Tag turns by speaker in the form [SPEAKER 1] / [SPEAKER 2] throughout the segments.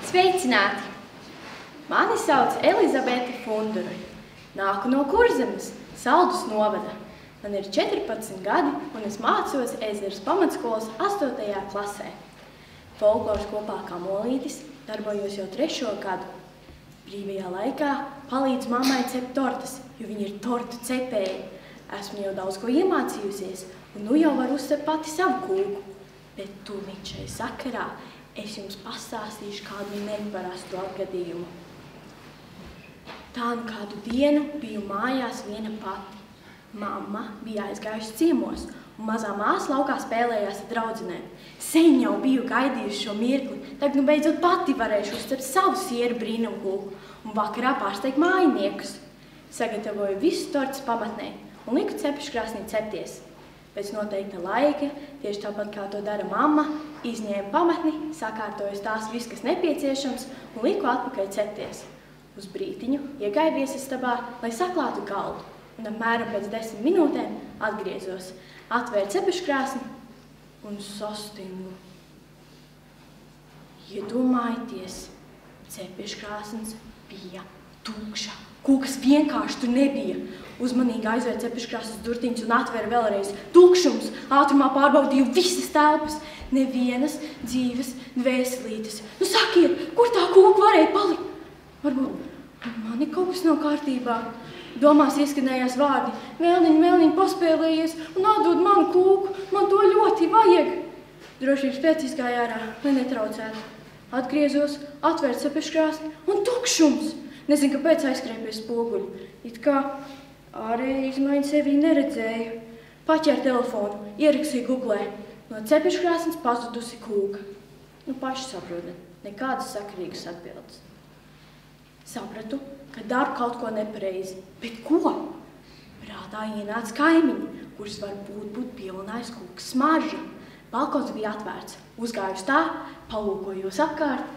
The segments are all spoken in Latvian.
[SPEAKER 1] Sveicināti! Mani sauc Elizabete Fundura. Nāku no Kurzemes, Saldus novada. Man ir 14 gadi un es mācos Ezeras pamatskolas 8. klasē. Folkloras kopā kā molītis darbojos jau 3. gadu. Brīvajā laikā palīdzu mammai cept tortas, jo viņa ir tortu cepēja. Esmu jau daudz ko iemācījusies un nu jau varu uzcept pati savu kūku. Bet tūlīt šai sakarā es jums pastāstīšu kādu neparastu atgadījumu. Tā nu kādu dienu biju mājās viena pati. Mamma bija aizgājusi ciemos, un mazā māsa laukā spēlējās ar draudzenēm. Sen jau biju gaidījusi šo mirkli, tagad nu beidzot pati varēšu uzcept savu sieru brīnumkūku un vakarā pārsteigt mājiniekus. Sagatavoju visus tortas pamatnē un liku cepeškrāsnī cepties. Pēc noteikta laika, tieši tāpat kā to dara mamma, izņēmu pamatni, sakārtoju tās viss, kas nepieciešams, un liku atpakaļ cepties. Uz brītiņu iegāju viesistabā, lai saklātu galdu, un apmēram pēc 10 minūtēm atgriezos, atvēru cepeškrāsni un sastingu. Iedomājieties, cepeškrāsns bija tukša. Kūkas vienkārši tur nebija. Uzmanīgi aizvēru cepeškrāsnes durtiņus un atvēru vēlreiz. Tukšums! Ātrumā pārbaudīju visas telpas. Nevienas dzīves dvēselītes. Nu sakiet, kur tā kūka varēja palikt? Varbūt mani kaut kas nav kārtībā. Domās ieskanējās vārdi. Vēlniņ paspēlējies un atdod manu kūku. Man to ļoti vajag. Drošības pēc izgāju ārā, lai netraucētu. Atgriezos, atvēru cepeškrāsni un tukšums! Nezinu, kāpēc aizskrēju pie spoguļu. It kā ārēji izmaiņu sevī neredzēju. Paķēru telefonu, ierakstīju Googlē. No cepeškrāsnes pazudusi kūka. Nu, paši saprotat, nekādas sakarīgas atbildes. Sapratu, ka daru kaut ko nepareizi. Bet ko? Prātā ienāca kaimiņi, kuras varbūt būtu pievilinājis kūkas smarža. Balkons bija atvērts. Uzgāju uz tā, palūkojos apkārt.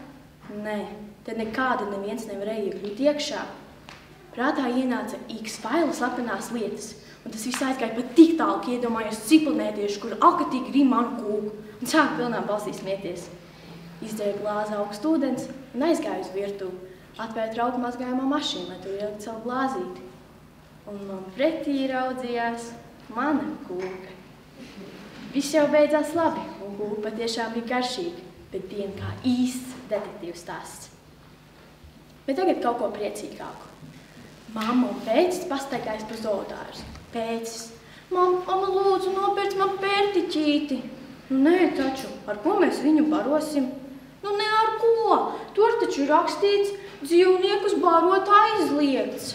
[SPEAKER 1] Nē. Te nekāda neviens nevarēja iekļūt iekšā. Prātā ienāca X-faila slepenās lietas, un tas viss aizgāja pat tik tālu, ka iedomājos ciplinietīšu, kur alkatīgi rīm manu kūku, un sāku pilnā balsī smieties. Izdzēru glāzi augstu ūdens un aizgāju uz virtuvi, atvēru trauku mazgājumā mašīnu, lai tur ielikt savu glāzīti. Un man pretī raudzījās mana kūka. Viss jau beidzās labi, un kūka patiešām bija garšīga, bet diena kā īsts detektīvs stāsts. Bet tagad kaut ko priecīgāku. Mamma un Pēcis pastaigājas pa zoodārzu. Pēcis: Mamma, lūdzu, nopērc man pērtiķīti. Nu, nē, taču, ar ko mēs viņu barosim? Nu, ne ar ko. Tur taču rakstīts, dzīvniekus barot aizliegts.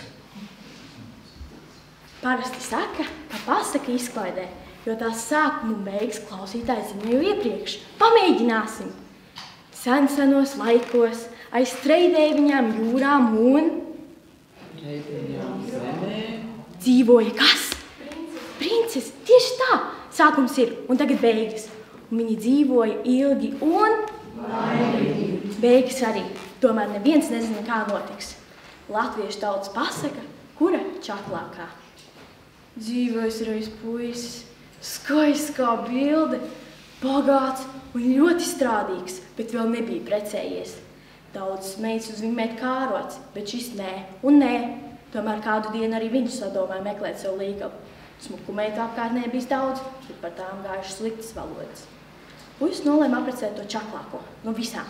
[SPEAKER 1] Parasti saka, ka pasaka izklaidē, jo tās sākuma un beigas klausītāji ziņoja iepriekš. Pamēģināsim! Senos laikos aiz streidēviņām jūrām un dzīvoja kas? Princes, tieši tā! Sākums ir, un tagad beigas. Un viņi dzīvoja ilgi un beigas arī. Tomēr neviens nezina, kā notiks. Latviešu tautas pasaka, kura čaklākā. Dzīvojas reiz puisis, skaists kā bilde, bagāts un ļoti strādīgs, bet vēl nebija precējies. Daudzas meitas uz viņu met kārots, bet šis nē un nē. Tomēr kādu dienu arī viņš sadomāja meklēt sev līgavu. Smuku meitu apkārtnē bijis daudz, bet par tām gājušas sliktas valodas. Puisis nolēma apprecēt to čaklāko no visām,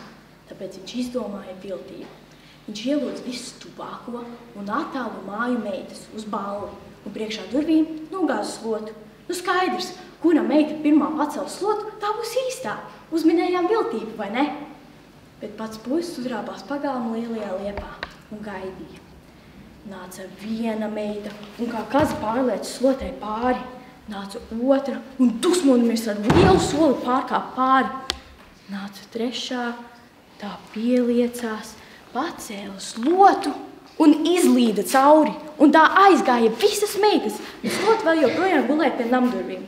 [SPEAKER 1] tāpēc viņš izdomāja viltību. Viņš ielūdz visu tuvāko un attālu māju meitas uz balli un priekšā durvīm nogāza slotu. Nu skaidrs, kura meita pirmā pacēla slotu, tā būs īstā. Uzminējām viltību, vai ne? Bet pats puisis uzrābās pagalma lielajā liepā un gaidīja. Nāca viena meita un kā kaza pārlēc slotai pāri. Nāca otra un dusmojamies ar lielu soli pārkāp pāri. Nāca trešā, tā pieliecās, pacēla slotu un izlīda cauri. Un tā aizgāja visas meitas, un slota vēl joprojām gulēja pie namdurvīm.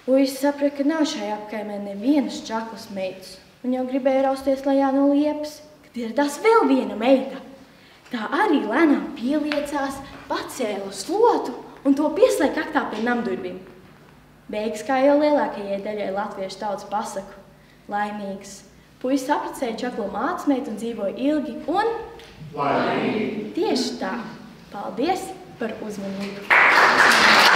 [SPEAKER 1] Puisis saprata, ka nav šajā apkaimē nevienas čaklas meitas, un jau gribēja rausties lejā no liepas, kad ieradās vēl viena meita. Tā arī lēnām pieliecās, pacēla slotu un to pieslēga kaktā pie namdurvīm. Beigas kā jau lielākajai daļai latviešu tautas pasaku. Laimīgs Puisis apprecēja čaklo mācmeitu un dzīvoja ilgi un...
[SPEAKER 2] Laimīgi.
[SPEAKER 1] Tieši tā. Paldies par uzmanību.